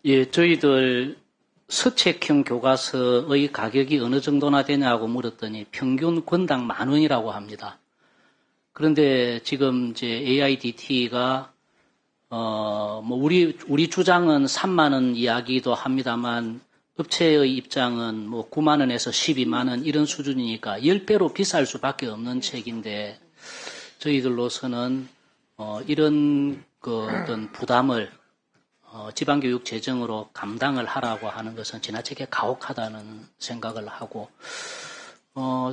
예, 저희들 서책형 교과서의 가격이 어느 정도나 되냐고 물었더니 평균 권당 10,000원이라고 합니다. 그런데 지금 이제 AIDT가 우리 주장은 30,000원 이야기도 합니다만 업체의 입장은 90,000원에서 120,000원 이런 수준이니까 10배로 비쌀 수밖에 없는 책인데 저희들로서는 이런 어떤 부담을 지방교육 재정으로 감당을 하라고 하는 것은 지나치게 가혹하다는 생각을 하고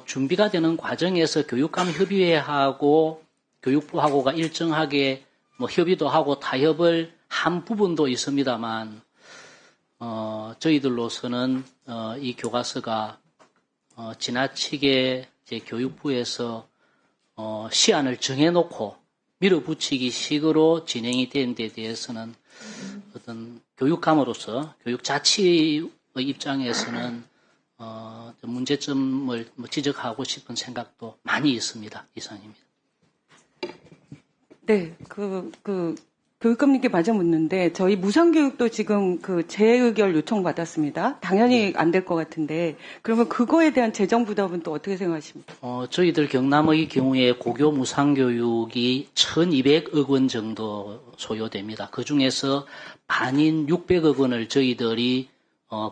준비가 되는 과정에서 교육감협의회하고 교육부하고가 일정하게 협의도 하고 타협을 한 부분도 있습니다만 저희들로서는 이 교과서가 지나치게 이제 교육부에서 시안을 정해놓고 밀어붙이기 식으로 진행이 된 데 대해서는 어떤 교육감으로서 교육자치의 입장에서는 문제점을 지적하고 싶은 생각도 많이 있습니다. 이상입니다. 네, 교육감님께 맞아 묻는데 저희 무상교육도 지금 재의결 요청 받았습니다. 당연히 안 될 것 같은데 그러면 그거에 대한 재정 부담은 또 어떻게 생각하십니까? 저희들 경남의 경우에 고교 무상교육이 1,200억 원 정도 소요됩니다. 그 중에서 반인 600억 원을 저희들이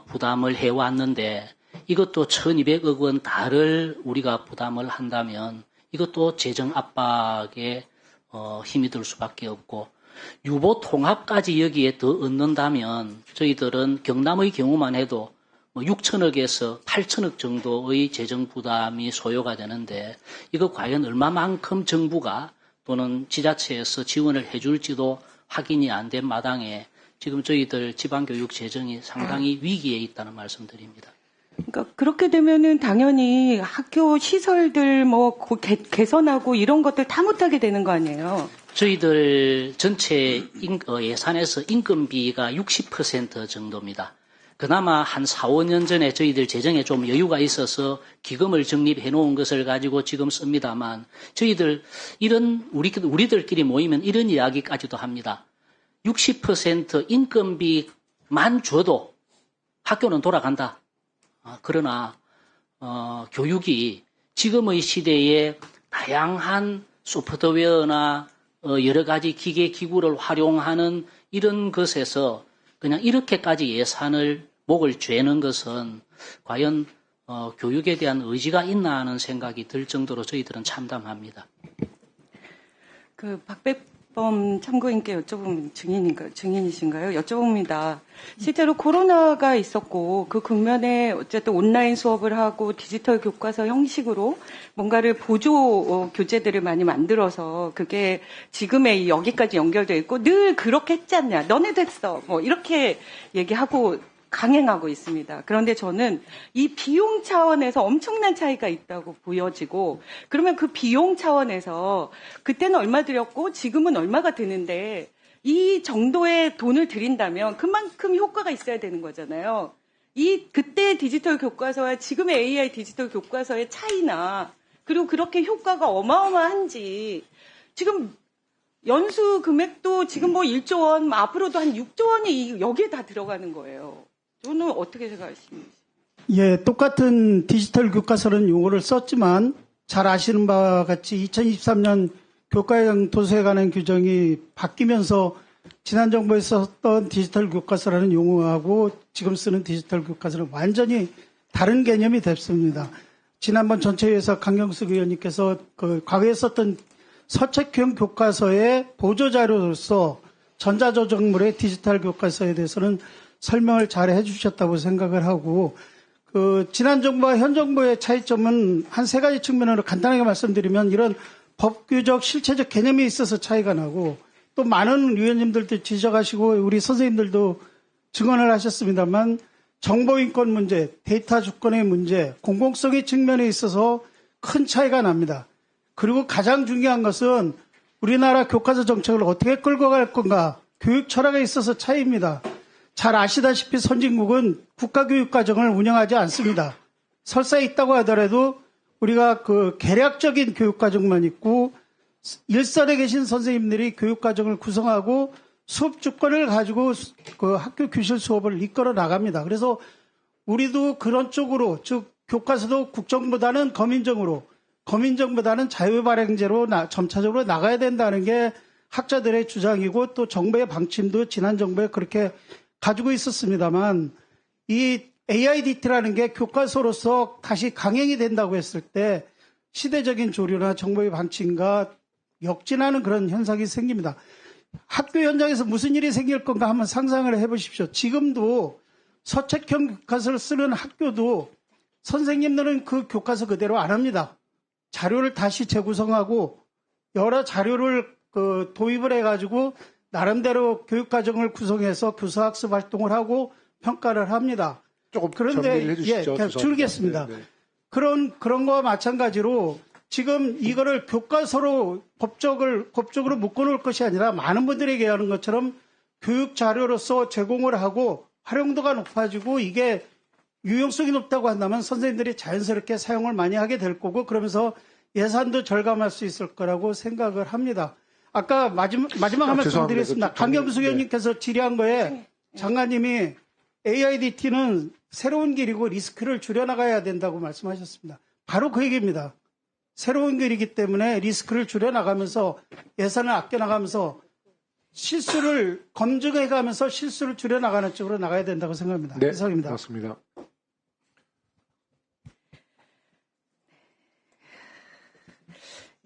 부담을 해왔는데 이것도 1,200억 원 다를 우리가 부담을 한다면 이것도 재정 압박에 힘이 들 수밖에 없고 유보 통합까지 여기에 더 얻는다면 저희들은 경남의 경우만 해도 6천억에서 8천억 정도의 재정 부담이 소요가 되는데 이거 과연 얼마만큼 정부가 또는 지자체에서 지원을 해줄지도 확인이 안 된 마당에 지금 저희들 지방교육 재정이 상당히 위기에 있다는 말씀드립니다. 그러니까 그렇게 되면은 당연히 학교 시설들 개선하고 이런 것들 다 못하게 되는 거 아니에요? 저희들 전체 예산에서 인건비가 60% 정도입니다. 그나마 한 4, 5년 전에 저희들 재정에 좀 여유가 있어서 기금을 적립해 놓은 것을 가지고 지금 씁니다만 저희들 우리들끼리 모이면 이런 이야기까지도 합니다. 60% 인건비만 줘도 학교는 돌아간다. 그러나 교육이 지금의 시대에 다양한 소프트웨어나 여러 가지 기계 기구를 활용하는 이런 것에서 그냥 이렇게까지 예산을 목을 죄는 것은 과연 교육에 대한 의지가 있나 하는 생각이 들 정도로 저희들은 참담합니다. 박백범 참고인께 여쭤보면 증인이신가요? 여쭤봅니다. 실제로 코로나가 있었고 그 국면에 어쨌든 온라인 수업을 하고 디지털 교과서 형식으로 뭔가를 보조 교재들을 많이 만들어서 그게 지금의 여기까지 연결되어 있고 늘 그렇게 했지 않냐. 너네도 했어. 이렇게 얘기하고 강행하고 있습니다. 그런데 저는 이 비용 차원에서 엄청난 차이가 있다고 보여지고 그러면 그 비용 차원에서 그때는 얼마 들였고 지금은 얼마가 드는데 이 정도의 돈을 들인다면 그만큼 효과가 있어야 되는 거잖아요. 그때의 디지털 교과서와 지금의 AI 디지털 교과서의 차이나 그리고 그렇게 효과가 어마어마한지 지금 연수 금액도 지금 1조 원, 앞으로도 한 6조 원이 여기에 다 들어가는 거예요. 저는 어떻게 생각하십니까? 예, 똑같은 디지털 교과서는 용어를 썼지만 잘 아시는 바와 같이 2023년 교과형 도서에 관한 규정이 바뀌면서 지난 정부에서 썼던 디지털 교과서라는 용어하고 지금 쓰는 디지털 교과서는 완전히 다른 개념이 됐습니다. 지난번 전체회에서 강경숙 의원님께서 과거에 썼던 서책형 교과서의 보조자료로서 전자저작물의 디지털 교과서에 대해서는 설명을 잘 해주셨다고 생각을 하고 지난 정부와 현 정부의 차이점은 한 세 가지 측면으로 간단하게 말씀드리면 이런 법규적 실체적 개념이 있어서 차이가 나고 또 많은 위원님들도 지적하시고 우리 선생님들도 증언을 하셨습니다만 정보인권 문제, 데이터 주권의 문제, 공공성의 측면에 있어서 큰 차이가 납니다. 그리고 가장 중요한 것은 우리나라 교과서 정책을 어떻게 끌고 갈 건가 교육 철학에 있어서 차이입니다. 잘 아시다시피 선진국은 국가교육과정을 운영하지 않습니다. 설사 있다고 하더라도 우리가 계략적인 교육과정만 있고 일선에 계신 선생님들이 교육과정을 구성하고 수업 주권을 가지고 그 학교 교실 수업을 이끌어 나갑니다. 그래서 우리도 그런 쪽으로, 즉 교과서도 국정보다는 검인정보다는 자유발행제로 점차적으로 나가야 된다는 게 학자들의 주장이고 또 정부의 방침도 지난 정부에 그렇게 가지고 있었습니다만 이 AIDT라는 게 교과서로서 다시 강행이 된다고 했을 때 시대적인 조류나 정부의 방침과 역진하는 그런 현상이 생깁니다. 학교 현장에서 무슨 일이 생길 건가 한번 상상을 해보십시오. 지금도 서책형 교과서를 쓰는 학교도 선생님들은 그 교과서 그대로 안 합니다. 자료를 다시 재구성하고 여러 자료를 도입을 해가지고 나름대로 교육과정을 구성해서 교사학습 활동을 하고 평가를 합니다. 조금 그런데 정리를 해주시죠. 그냥 줄이겠습니다. 네, 네. 그런 거와 마찬가지로 지금 이거를 교과서로 법적으로 묶어놓을 것이 아니라 많은 분들이 얘기하는 것처럼 교육 자료로서 제공을 하고 활용도가 높아지고 이게 유용성이 높다고 한다면 선생님들이 자연스럽게 사용을 많이 하게 될 거고 그러면서 예산도 절감할 수 있을 거라고 생각을 합니다. 아까 마지막 한 말씀 드리겠습니다. 강경수 의원님께서 질의한 거에 장관님이 AIDT는 새로운 길이고 리스크를 줄여나가야 된다고 말씀하셨습니다. 바로 그 얘기입니다. 새로운 길이기 때문에 리스크를 줄여나가면서 예산을 아껴나가면서 실수를 검증해가면서 실수를 줄여나가는 쪽으로 나가야 된다고 생각합니다. 네, 이상입니다. 맞습니다.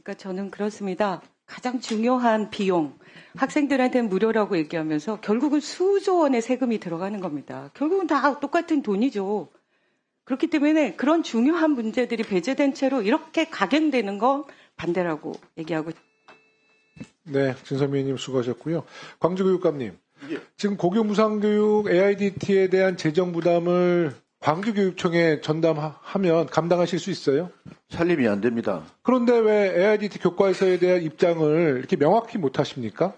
그러니까 저는 그렇습니다. 가장 중요한 비용, 학생들한테는 무료라고 얘기하면서 결국은 수조 원의 세금이 들어가는 겁니다. 결국은 다 똑같은 돈이죠. 그렇기 때문에 그런 중요한 문제들이 배제된 채로 이렇게 각행되는 건 반대라고 얘기하고. 네, 진선미님 수고하셨고요. 광주교육감님, 지금 고교무상교육 AIDT에 대한 재정 부담을 광주교육청에 전담하면 감당하실 수 있어요? 살림이 안 됩니다. 그런데 왜 AIDT 교과서에 대한 입장을 이렇게 명확히 못 하십니까?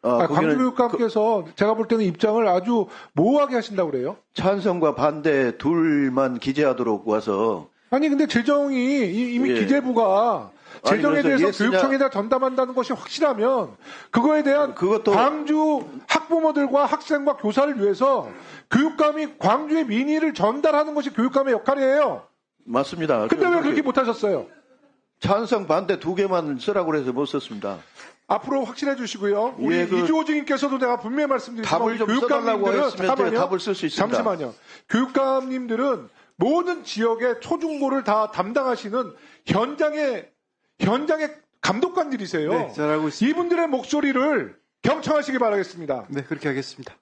광주교육감께서 제가 볼 때는 입장을 아주 모호하게 하신다고 그래요. 찬성과 반대 둘만 기재하도록 와서. 아니 근데 재정이 이미 예. 기재부가 재정에 대해서 교육청에다 전담한다는 것이 확실하면 그거에 대한 광주 학부모들과 학생과 교사를 위해서 교육감이 광주의 민의를 전달하는 것이 교육감의 역할이에요. 맞습니다. 근데 왜 그렇게 못하셨어요? 찬성 반대 두 개만 쓰라고 해서 못 썼습니다. 앞으로 확실해 주시고요. 우리 예, 이주호증인께서도 내가 분명히 말씀드리지만 답을 좀 써달라고 했으면 답을 쓸 수 있습니다. 잠시만요. 교육감님들은 모든 지역의 초중고를 다 담당하시는 현장의 감독관들이세요. 네, 잘 알고 있습니다. 이분들의 목소리를 경청하시기 바라겠습니다. 네, 그렇게 하겠습니다.